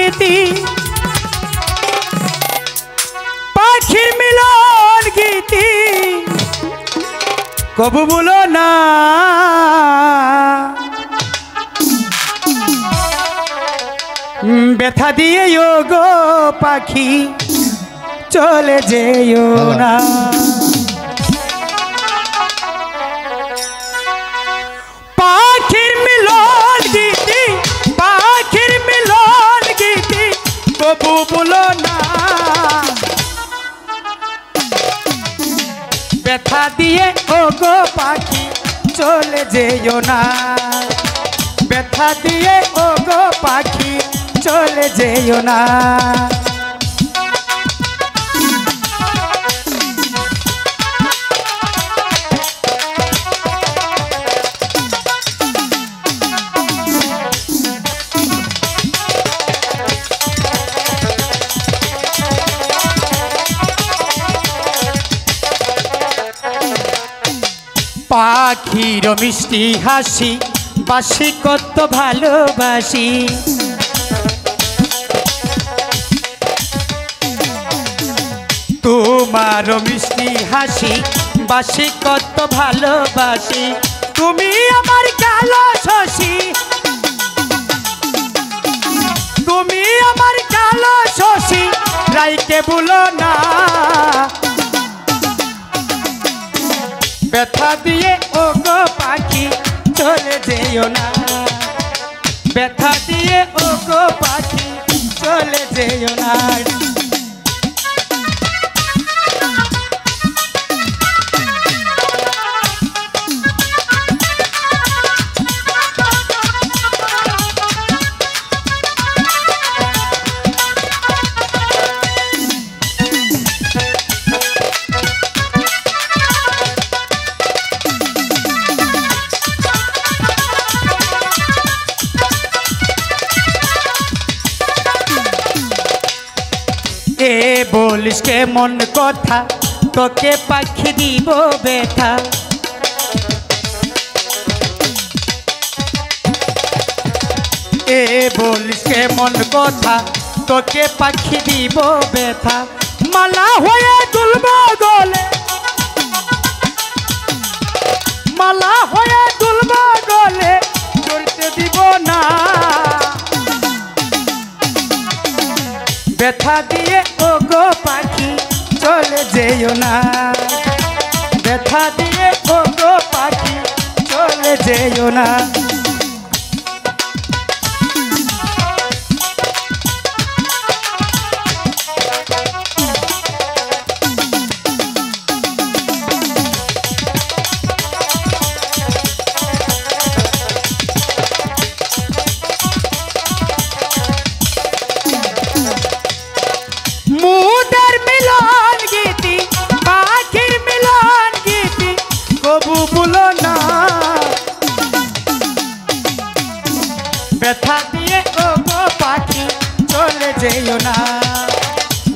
গীতি পাখির মিলন গীতি কবু বলো না ব্যথা দিয়ে গো পাখি চলে যেও না পাখির মিলন গীতি কবু বলো না ব্যথা দিয়ে গো পাখি চলে যেও না ব্যথা দিয়ে গো পাখি চলে যেও না পাখির মিষ্টি হাসি বাসি কত ভালোবাসি তোমার মিষ্টি হাসি বাসি কত ভালোবাসি তুমি আমার কালো শশী তুমি আমার কালো শশী রাইকে বলো না ব্যথা দিয়ে গো পাখি চলে যেও না ব্যথা দিয়ে গো পাখি চলে যেও না বলিস কে মন কথা তোকে পাখি দিব ব্যথা বলিস কে মন কথা তোকে পাখি দিব ব্যথা মালা হয়ে দুলব গলে মালা হয়ে দুলব গলে করতে দিব না ব্যথা দিয়ে গো পাখি চলে যেও না ব্যথা দিয়ে গো পাখি চলে যেও না মুদের মিলন গীতি পাখির মিলন গীতি কবু বলো না ব্যথা দিয়ে গো পাখি চলে যেও না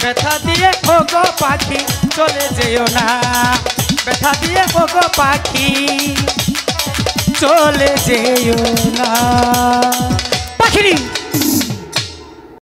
ব্যথা দিয়ে গো পাখি চলে যেও না ব্যথা দিয়ে গো পাখি চলে যেও না পাখি